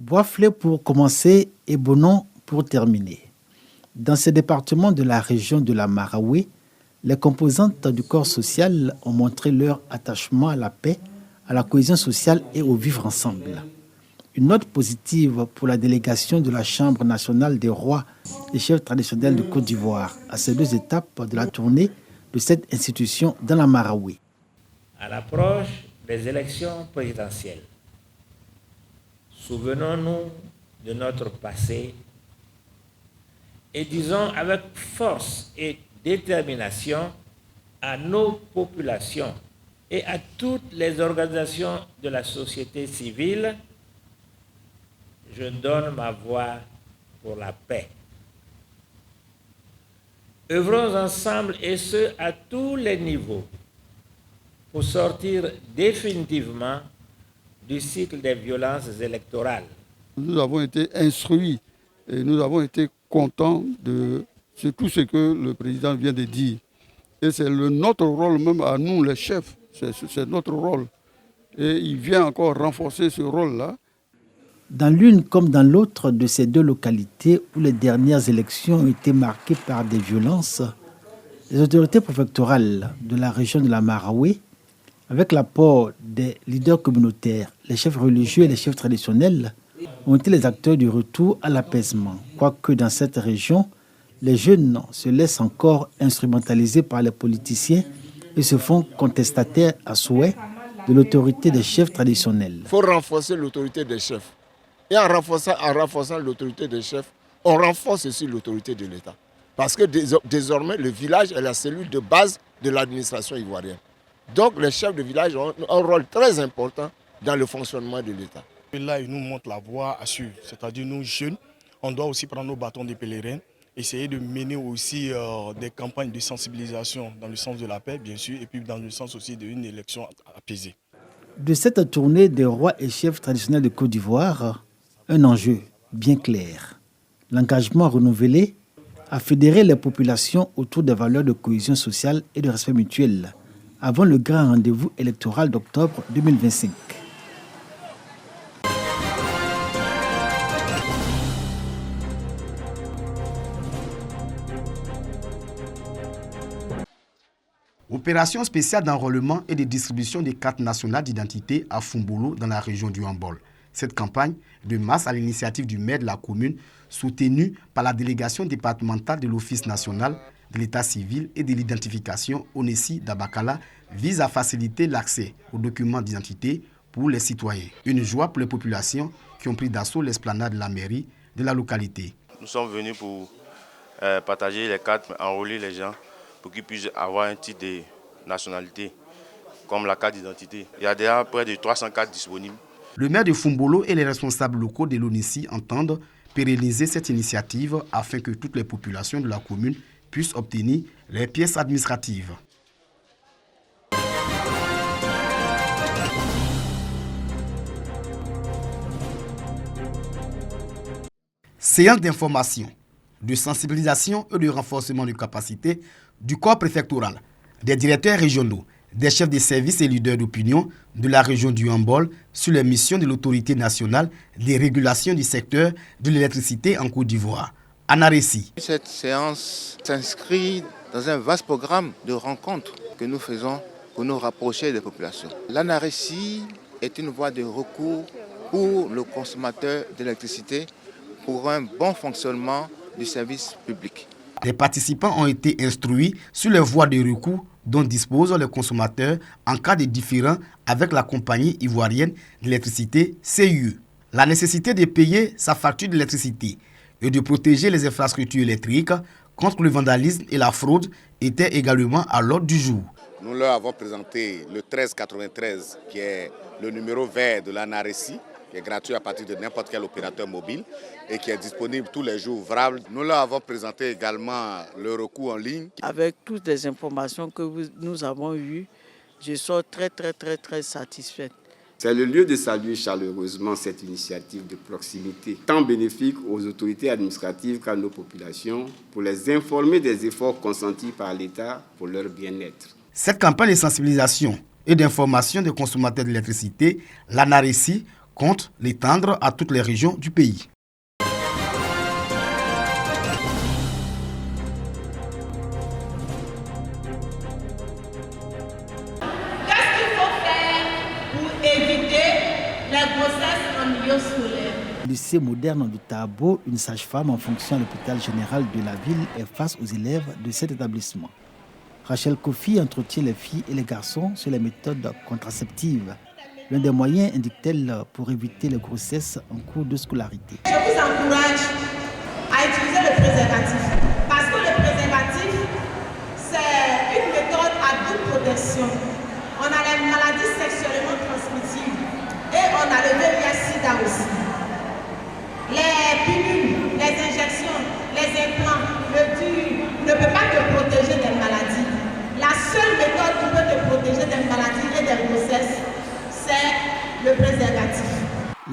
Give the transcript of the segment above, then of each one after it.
Boisflé pour commencer et Bonon pour terminer. Dans ce département de la région de la Maraoué, les composantes du corps social ont montré leur attachement à la paix, à la cohésion sociale et au vivre ensemble. Une note positive pour la délégation de la Chambre nationale des rois et chefs traditionnels de Côte d'Ivoire à ces deux étapes de la tournée de cette institution dans la Maraoué. À l'approche des élections présidentielles, souvenons-nous de notre passé et disons avec force et détermination à nos populations et à toutes les organisations de la société civile: je donne ma voix pour la paix. Œuvrons ensemble, et ce, à tous les niveaux, pour sortir définitivement du cycle des violences électorales. Nous avons été instruits et nous avons été contents de tout ce que le président vient de dire. Et c'est notre rôle même à nous, les chefs, c'est notre rôle. Et il vient encore renforcer ce rôle-là. Dans l'une comme dans l'autre de ces deux localités où les dernières élections ont été marquées par des violences, les autorités préfectorales de la région de la Maraoué, avec l'apport des leaders communautaires, les chefs religieux et les chefs traditionnels, ont été les acteurs du retour à l'apaisement. Quoique dans cette région, les jeunes se laissent encore instrumentaliser par les politiciens et se font contestataires à souhait de l'autorité des chefs traditionnels. Il faut renforcer l'autorité des chefs. Et en renforçant l'autorité des chefs, on renforce aussi l'autorité de l'État. Parce que désormais, le village est la cellule de base de l'administration ivoirienne. Donc les chefs de village ont un rôle très important dans le fonctionnement de l'État. Et là, ils nous montrent la voie à suivre. C'est-à-dire nous, jeunes, on doit aussi prendre nos bâtons de pèlerin, essayer de mener aussi des campagnes de sensibilisation dans le sens de la paix, bien sûr, et puis dans le sens aussi d'une élection apaisée. De cette tournée des rois et chefs traditionnels de Côte d'Ivoire, un enjeu bien clair. L'engagement renouvelé à fédérer les populations autour des valeurs de cohésion sociale et de respect mutuel avant le grand rendez-vous électoral d'octobre 2025. Opération spéciale d'enrôlement et de distribution des cartes nationales d'identité à Fumbolo dans la région du Hambol. Cette campagne de masse à l'initiative du maire de la commune, soutenue par la délégation départementale de l'Office national de l'état civil et de l'identification Onessi d'Abakala, vise à faciliter l'accès aux documents d'identité pour les citoyens. Une joie pour les populations qui ont pris d'assaut l'esplanade de la mairie de la localité. Nous sommes venus pour partager les cartes, enrôler les gens pour qu'ils puissent avoir un titre de nationalité, comme la carte d'identité. Il y a déjà près de 300 cartes disponibles. Le maire de Fumbolo et les responsables locaux de l'ONESI entendent pérenniser cette initiative afin que toutes les populations de la commune puissent obtenir les pièces administratives. Séance d'information, de sensibilisation et de renforcement de capacité du corps préfectoral, des directeurs régionaux, des chefs de services et leaders d'opinion de la région du Hambol sur les missions de l'autorité nationale des régulations du secteur de l'électricité en Côte d'Ivoire. Anaressi. Cette séance s'inscrit dans un vaste programme de rencontres que nous faisons pour nous rapprocher des populations. L'Anaressi est une voie de recours pour le consommateur d'électricité pour un bon fonctionnement du service public. Les participants ont été instruits sur les voies de recours dont disposent les consommateurs en cas de différend avec la compagnie ivoirienne d'électricité CIE. La nécessité de payer sa facture d'électricité et de protéger les infrastructures électriques contre le vandalisme et la fraude était également à l'ordre du jour. Nous leur avons présenté le 1393 qui est le numéro vert de l'Anaressi, qui est gratuit à partir de n'importe quel opérateur mobile et qui est disponible tous les jours ouvrables. Nous leur avons présenté également le recours en ligne. Avec toutes les informations que nous avons eues, je suis très satisfaite. C'est le lieu de saluer chaleureusement cette initiative de proximité, tant bénéfique aux autorités administratives qu'à nos populations, pour les informer des efforts consentis par l'État pour leur bien-être. Cette campagne de sensibilisation et d'information des consommateurs d'électricité, l'Anaressi, compte l'étendre à toutes les régions du pays. Au lycée moderne de Tabo, une sage-femme en fonction à l'hôpital général de la ville est face aux élèves de cet établissement. Rachel Kofi entretient les filles et les garçons sur les méthodes contraceptives. L'un des moyens, indique-t-elle, pour éviter les grossesses en cours de scolarité. Je vous encourage à utiliser le préservatif parce que le préservatif, c'est une méthode à double protection. On a les maladies sexuellement transmissibles et on a le VIH/SIDA aussi. Les pilules, les injections, les implants, le DUR ne peuvent pas te protéger des maladies. La seule méthode qui peut te protéger des maladies et des grossesses, c'est le préservatif.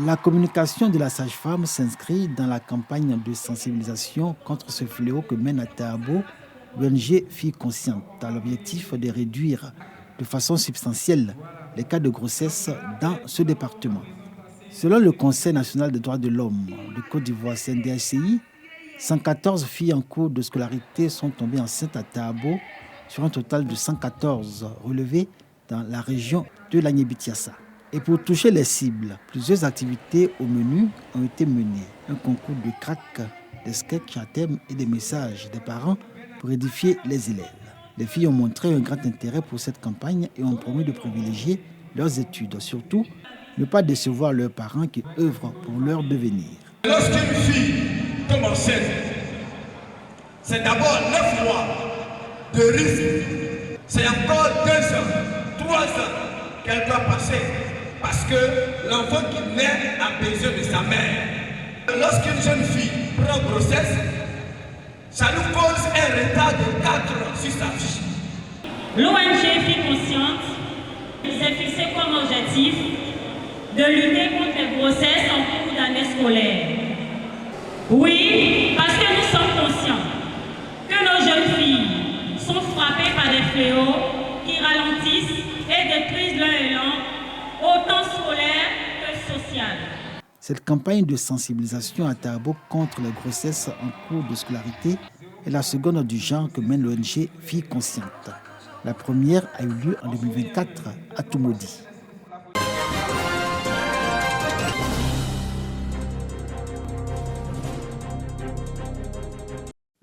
La communication de la sage-femme s'inscrit dans la campagne de sensibilisation contre ce fléau que mène à Tabo l'ONG Filles Conscientes, à l'objectif de réduire de façon substantielle les cas de grossesse dans ce département. Selon le Conseil national des droits de l'homme de Côte d'Ivoire, CNDHCI, 114 filles en cours de scolarité sont tombées enceintes à Tabo sur un total de 114 relevés dans la région de l'Agnébitiassa. Et pour toucher les cibles, plusieurs activités au menu ont été menées. Un concours de crack, des sketchs à thème et des messages des parents pour édifier les élèves. Les filles ont montré un grand intérêt pour cette campagne et ont promis de privilégier leurs études, surtout ne pas décevoir leurs parents qui œuvrent pour leur devenir. Lorsqu'une fille tombe enceinte, c'est d'abord 9 mois de risque. C'est encore 2 ans, 3 ans qu'elle doit passer parce que l'enfant qui naît a besoin de sa mère. Lorsqu'une jeune fille prend grossesse, ça nous cause un retard de 4 ans sur sa vie. L'ONG Filles Conscientes s'est fixé comme objectif de lutter contre les grossesses en cours d'année scolaire. Oui, parce que nous sommes conscients que nos jeunes filles sont frappées par des fléaux qui ralentissent et détruisent leur élan, autant scolaire que social. Cette campagne de sensibilisation à Tabo contre les grossesses en cours de scolarité est la seconde du genre que mène l'ONG Filles Conscientes. La première a eu lieu en 2024 à Toumoudi.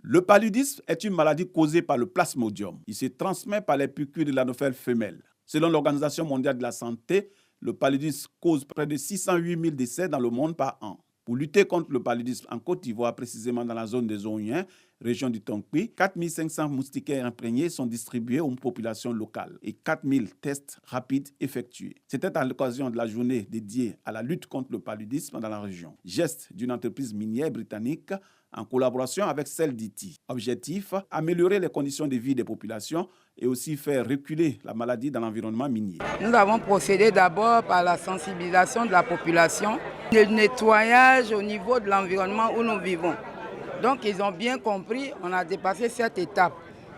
Le paludisme est une maladie causée par le plasmodium. Il se transmet par les piqûres de l'anophèle femelle. Selon l'Organisation mondiale de la santé, le paludisme cause près de 608 000 décès dans le monde par an. Pour lutter contre le paludisme en Côte d'Ivoire, précisément dans la zone des Ouniens, région du Tonkpi, 4 500 moustiquaires imprégnés sont distribués aux populations locales et 4 000 tests rapides effectués. C'était à l'occasion de la journée dédiée à la lutte contre le paludisme dans la région. Geste d'une entreprise minière britannique en collaboration avec celle d'Haïti. Objectif, améliorer les conditions de vie des populations et aussi faire reculer la maladie dans l'environnement minier. Nous avons procédé d'abord par la sensibilisation de la population, le nettoyage au niveau de l'environnement où nous vivons. Donc ils ont bien compris, on a dépassé cette étape.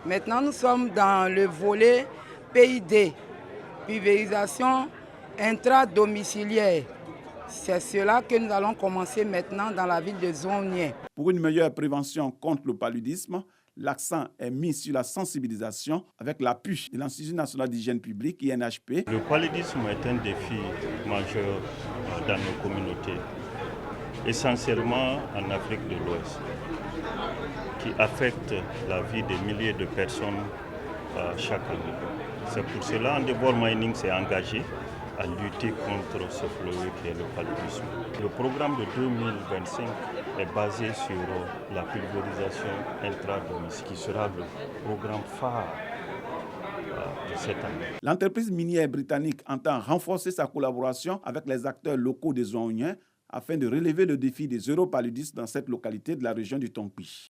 Maintenant nous sommes dans le volet PID, pulvérisation intradomiciliaire. C'est cela que nous allons commencer maintenant dans la ville de Zouanien. Pour une meilleure prévention contre le paludisme, l'accent est mis sur la sensibilisation avec l'appui de l'Institut national d'hygiène publique, INHP. Le paludisme est un défi majeur dans nos communautés, essentiellement en Afrique de l'Ouest, qui affecte la vie des milliers de personnes chaque année. C'est pour cela que Endeavour Mining s'est engagé à lutter contre ce fléau qui est le paludisme. Le programme de 2025 est basé sur la pulvérisation intradomiciliaire, qui sera le programme phare de cette année. L'entreprise minière britannique entend renforcer sa collaboration avec les acteurs locaux des Zouaniens afin de relever le défi des europaludistes dans cette localité de la région du Tonkpi.